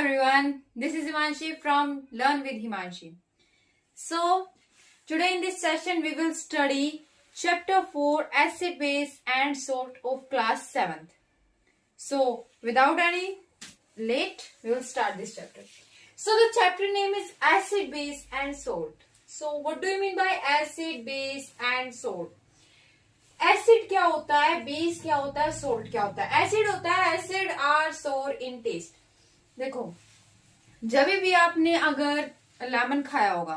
everyone, this is Himanshi from Learn with Himanshi. So, today in this session we will study chapter 4 acid, base and salt of class 7th. So, without any late, we will start this chapter. So, the chapter name is acid, base and salt. So, what do you mean by acid, base and salt? Acid क्या होता है, base क्या होता है, salt क्या होता है? Acid होता है acid are sour in test. देखो, जब भी आपने अगर लेमन खाया होगा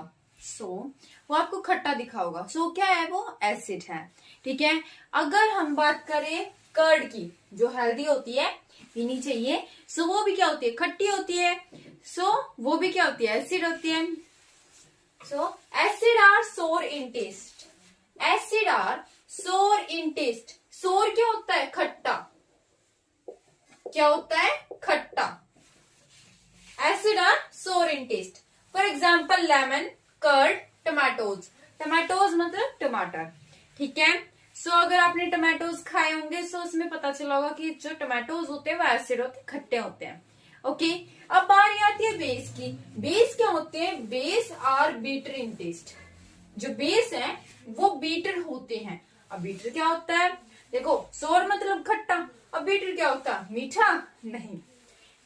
वो आपको खट्टा दिखा होगा. क्या है वो? एसिड है. ठीक है. अगर हम बात करें कर्ड की, जो हेल्दी होती है, पीनी चाहिए, वो भी क्या होती है? खट्टी होती है. वो भी क्या होती है? एसिड होती है. Acid are sour in test. Acid are sour in test. सोर क्या होता है? खट्टा. क्या होता है? खट्टा. Acid are sour in taste. For example lemon, curd, tomatoes. Tomatoes मतलब टमाटर. ठीक है. अगर आपने टमाटोज खाए होंगे उसमें पता चला होगा कि जो टमाटोज होते हैं वो एसिड होते हैं, खट्टे होते हैं. ओके. अब बारी आती है बेस की. बेस क्या होते हैं? Base are bitter in taste. जो बेस है वो बीटर होते हैं. अब बीटर क्या होता है? देखो, सोर मतलब खट्टा. अब बीटर क्या होता है? मीठा नहीं.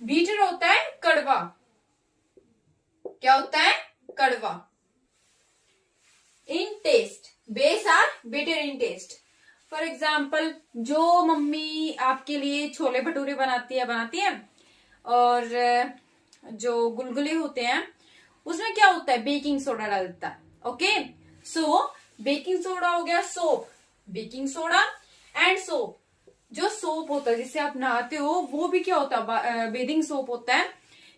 बीटर होता है कड़वा. क्या होता है? कड़वा. In taste. Base are bitter in taste. For example, जो मम्मी आपके लिए छोले भटूरे बनाती है और जो गुलगुले होते हैं उसमें क्या होता है? बेकिंग सोडा डालता है. ओके. बेकिंग सोडा हो गया soap. Baking soda and soap. जो सोप होता है जिससे आप नहाते हो वो भी क्या होता है? बेदिंग सोप होता है.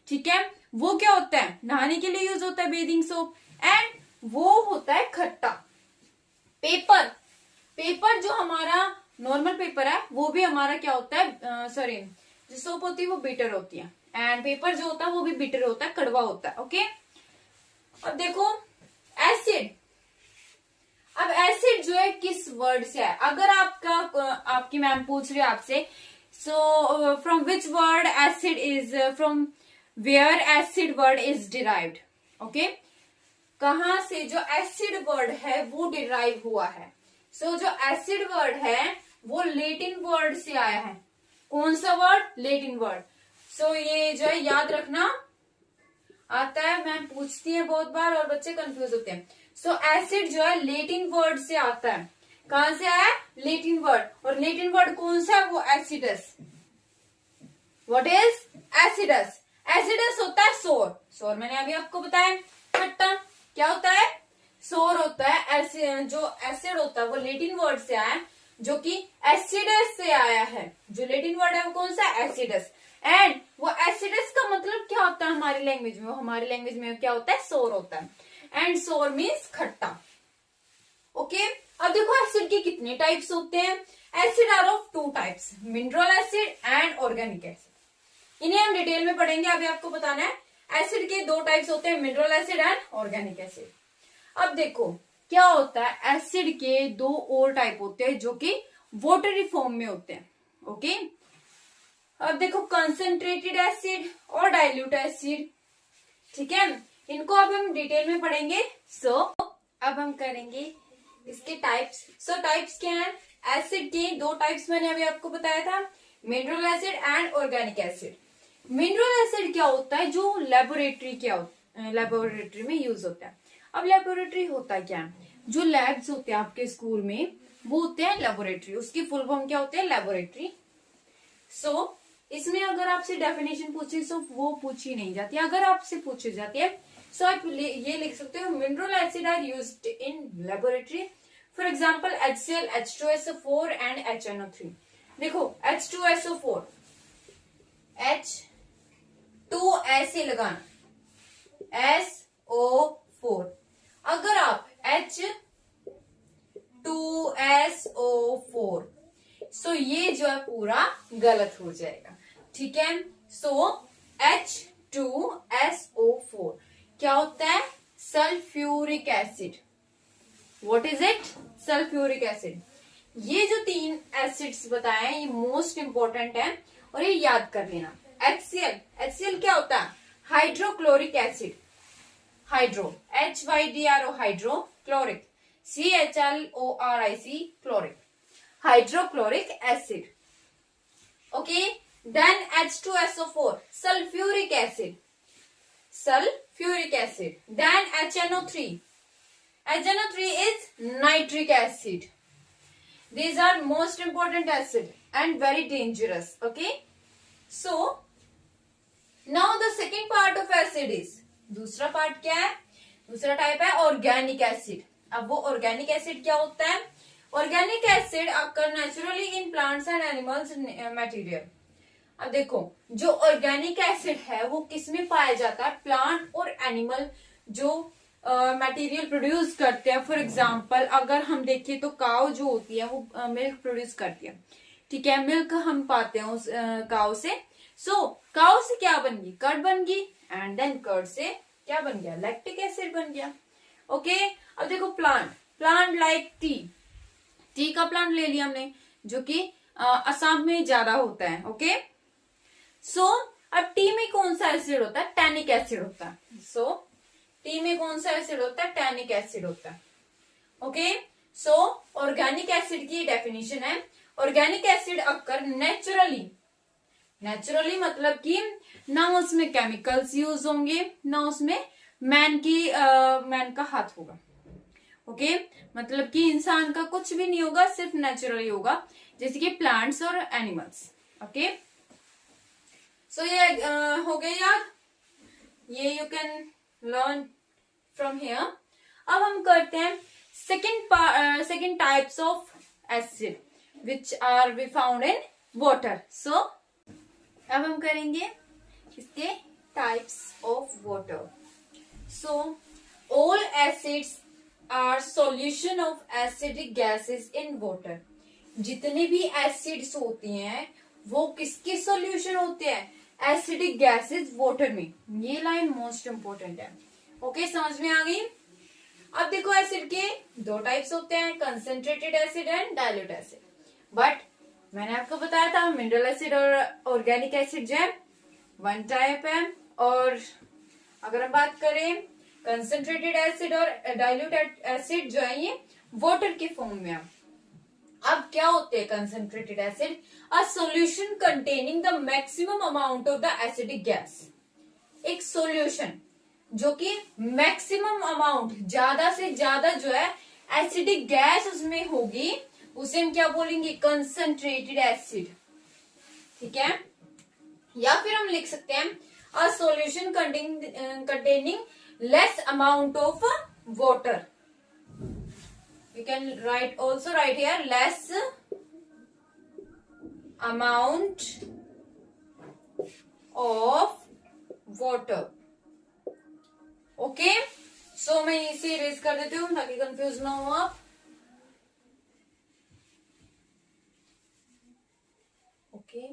ठीक है. वो क्या होता है? नहाने के लिए यूज होता है बेदिंग सोप. एंड वो होता है खट्टा. पेपर. पेपर जो हमारा नॉर्मल पेपर है वो भी हमारा क्या होता है? जो सोप होती है वो बिटर होती है. एंड पेपर जो होता है वो भी बिटर होता है, कड़वा होता है. ओके. अब देखो एसिड. अब एसिड जो है किस वर्ड से है? अगर आपकी मैम पूछ रही है आपसे, from which word acid is, from where acid word is derived. Okay. कहां से जो एसिड वर्ड है वो डिराइव हुआ है? जो एसिड वर्ड है वो लेटिन वर्ड से आया है. कौन सा वर्ड? Latin word. ये जो है याद रखना आता है, मैम पूछती है बहुत बार और बच्चे कंफ्यूज होते हैं. एसिड जो है लेटिन वर्ड से आता है. कहां से आया? Latin word. और लेटिन वर्ड कौन सा है? वो acidus. What is acidus? Acidus होता है सोर. सोर मैंने अभी आपको बताया, खट्टा. क्या होता है? सोर होता है. जो एसिड होता है वो लेटिन वर्ड से आया है, जो कि एसिडस से आया है. जो लेटिन वर्ड है वो कौन सा? एसिडस. एंड वो एसिडस का मतलब क्या होता है हमारी लैंग्वेज में? हमारी लैंग्वेज में क्या होता है? सोर होता है. एंड सोर मीन्स खट्टा. ओके. अब देखो एसिड के कितने टाइप्स होते हैं? Acid are of 2 types, mineral acid and organic acid. इन्हें हम डिटेल में पढ़ेंगे. अभी आपको बताना है एसिड के 2 टाइप्स होते हैं, mineral acid and organic acid. अब देखो क्या होता है, एसिड के 2 और टाइप होते हैं जो कि वाटरी फॉर्म में होते हैं. ओके. अब देखो कंसंट्रेटेड एसिड और डाइल्यूट एसिड. ठीक है. इनको अब हम डिटेल में पढ़ेंगे. अब हम करेंगे इसके टाइप्स. टाइप्स क्या हैं? एसिड के 2 टाइप्स मैंने अभी आपको बताया था, mineral acid and organic acid. Mineral acid क्या होता है? जो लेबोरेटरी में यूज होता है. अब लेबोरेटरी होता है क्या? जो लैब्स होते हैं आपके स्कूल में वो होते हैं लेबोरेटरी. उसकी फुल फॉर्म क्या होते हैं? लेबोरेटरी. इसमें अगर आपसे डेफिनेशन पूछे वो पूछी नहीं जाती. अगर आपसे पूछी जाती है आप ये लिख सकते हो, mineral acid are used in laboratory. For example HCl, H2SO4 and HNO3. देखो H2SO4, H2 ऐसे लगाना, SO4. अगर आप H2SO4, ये जो है पूरा गलत हो जाएगा. ठीक है. H2SO4 क्या होता है? Sulphuric acid. What is it? Sulphuric acid. ये जो 3 एसिड्स बताए ये मोस्ट इंपॉर्टेंट है और ये याद कर लेना. HCl क्या होता है? Chloric acid, hydro, HYDRO hydro, chloric, CHLORIC chloric, hydrochloric acid. Okay, then H2SO4 sulfuric acid, sulfuric acid. Then HNO3. HNO3 is nitric acid. These are most important acid and very dangerous. Okay. So now the second part of acid is, दूसरा part क्या है? दूसरा type है organic acid. अब वो organic acid क्या होता है? Organic acid occur naturally in plants and animals material. अब देखो, जो ऑर्गेनिक एसिड है वो किसमें पाया जाता है? प्लांट और एनिमल जो मटेरियल प्रोड्यूस करते हैं. फॉर एग्जांपल अगर हम देखें तो काव जो होती है वो मिल्क प्रोड्यूस करती है. ठीक है, मिल्क हम पाते हैं उस काव से. सो काव से क्या बन गई? कर्ड बन गई. एंड देन कर्ड से क्या बन गया? लैक्टिक एसिड बन गया. ओके, अब देखो प्लांट लाइक टी का प्लांट ले लिया हमने, जो कि असम में ज्यादा होता है. ओके, सो अब टी में कौन सा एसिड होता है? टैनिक एसिड होता है. सो टी में कौन सा एसिड होता है? टैनिक एसिड होता है. ओके, सो ऑर्गेनिक एसिड की डेफिनेशन है, ऑर्गेनिक एसिड अक्कर नेचुरली मतलब कि ना उसमें केमिकल्स यूज होंगे, ना उसमें मैन का हाथ होगा. ओके, मतलब कि इंसान का कुछ भी नहीं होगा, सिर्फ नेचुरली होगा, जैसे कि प्लांट्स और एनिमल्स. ओके, सो ये हो गया याद. ये you can learn from here. अब हम करते हैं second types of acid which are we found in water. So अब हम करेंगे इसके types of water. So all acids are solution of acidic gases in water. जितने भी एसिड्स होती हैं वो किसके सॉल्यूशन होते हैं? एसिडिक गैसेस वाटर में. ये लाइन मोस्ट इंपोर्टेंट है. ओके, समझ में आ गई. अब देखो एसिड के दो टाइप्स होते हैं, concentrated acid and dilute acid. But मैंने आपको बताया था मिनरल एसिड और ऑर्गेनिक एसिड जो है वन टाइप है. और अगर हम बात करें कंसंट्रेटेड एसिड और डाइल्यूट एसिड जो है ये वाटर के फॉर्म में है. अब क्या होते हैं concentrated acid? A solution containing the maximum amount of the acidic gas. एक सॉल्यूशन जो कि मैक्सिमम अमाउंट, ज्यादा से ज्यादा जो है एसिडिक गैस उसमें होगी, उसे हम क्या बोलेंगे? Concentrated acid. ठीक है, या फिर हम लिख सकते हैं a solution containing less amount of water. We can also write here less amount of water. Okay, so मैं इसे इरेज कर देती हूँ ताकि कंफ्यूज ना हो आप. ओके,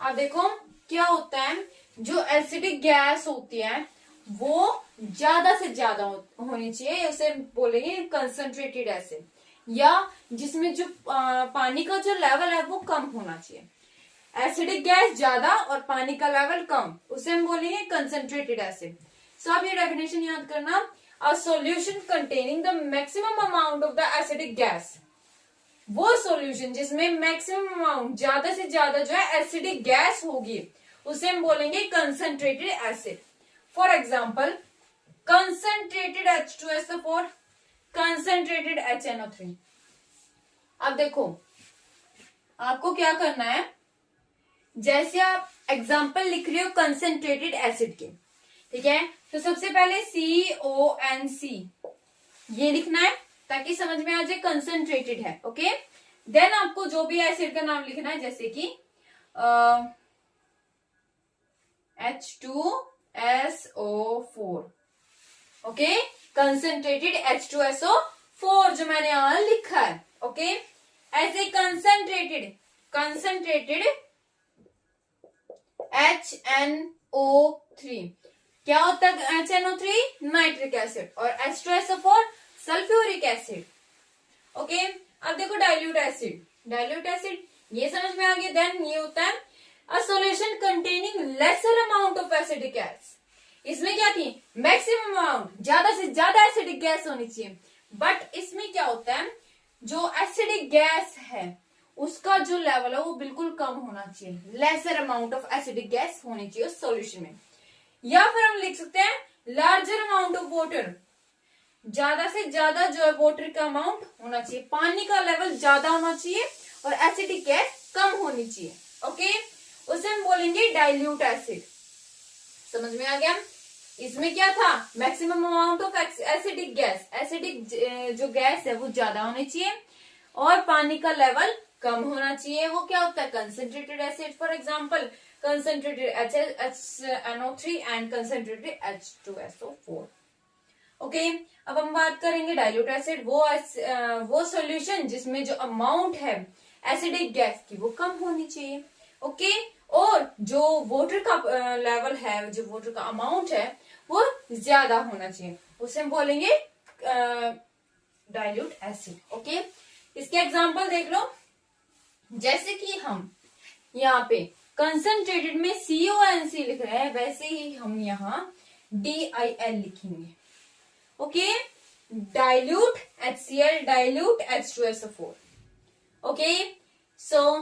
अब देखो क्या होता है, जो एसिडिक गैस होती है वो ज्यादा से ज्यादा होनी चाहिए, उसे बोलेंगे कंसंट्रेटेड एसिड. या जिसमें जो पानी का जो लेवल है वो कम होना चाहिए. एसिडिक गैस ज्यादा और पानी का लेवल कम, उसे हम बोलेंगे कंसंट्रेटेड एसिड. सो आप ये डेफिनेशन याद करना. A solution containing the maximum amount of the acidic gas. वो सॉल्यूशन जिसमें मैक्सिमम अमाउंट, ज्यादा से ज्यादा जो है एसिडिक गैस होगी, उसे हम बोलेंगे concentrated acid. For example concentrated H2SO4, concentrated HNO3. अब देखो आपको क्या करना है, जैसे आप एग्जाम्पल लिख रहे हो कंसंट्रेटेड एसिड के, ठीक है, तो सबसे पहले CONC ये लिखना है ताकि समझ में आ जाए कंसंट्रेटेड है. ओके, देन आपको जो भी एसिड का नाम लिखना है, जैसे कि H2SO4. ओके, कंसंट्रेटेड H2SO4 जो मैंने यहां लिखा है. ओके, ऐसे कंसंट्रेटेड HNO3 क्या होता है? HNO3 नाइट्रिक एसिड और H2SO4 सल्फ्यूरिक एसिड. ओके, अब देखो डाइल्यूट एसिड. डाइल्यूट एसिड, ये समझ में आ गया। देन ये होता है a solution containing lesser amount of acidic gas. इसमें क्या थी, मैक्सिमम अमाउंट, ज्यादा से ज्यादा एसिडिक गैस होनी चाहिए। बट इसमें क्या होता है, जो एसिडिक गैस है उसका जो लेवल है वो बिल्कुल कम होना चाहिए, lesser amount of acidic gas होनी चाहिए उस सॉल्यूशन में। या फिर हम लिख सकते हैं लार्जर अमाउंट ऑफ वाटर, ज्यादा से ज्यादा जो है वाटर का अमाउंट होना चाहिए, पानी का लेवल ज्यादा होना चाहिए और एसिडिक गैस कम होनी चाहिए। ओके, उसे हम बोलेंगे डाइल्यूट एसिड। समझ में आ गया। इसमें क्या था, maximum amount of acidic gas, acidic जो गैस है वो ज्यादा होनी चाहिए और पानी का लेवल कम होना चाहिए। वो क्या होता है, concentrated acid. For example concentrated HNO3 and concentrated H2SO4। Okay, अब हम बात करेंगे डाइल्यूट एसिड, वो सॉल्यूशन जिसमें जो अमाउंट है एसिडिक गैस की वो कम होनी चाहिए। ओके, और जो वाटर का लेवल है, जो वाटर का अमाउंट है वो ज्यादा होना चाहिए, उसे हम बोलेंगे डाइल्यूट एसिड। ओके, इसके एग्जांपल देख लो। जैसे कि हम यहाँ पे कंसंट्रेटेड में CONC लिख रहे हैं, वैसे ही हम यहाँ DIL लिखेंगे। Okay, dilute HCl, dilute H2SO4। Okay, so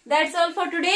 that's all for today.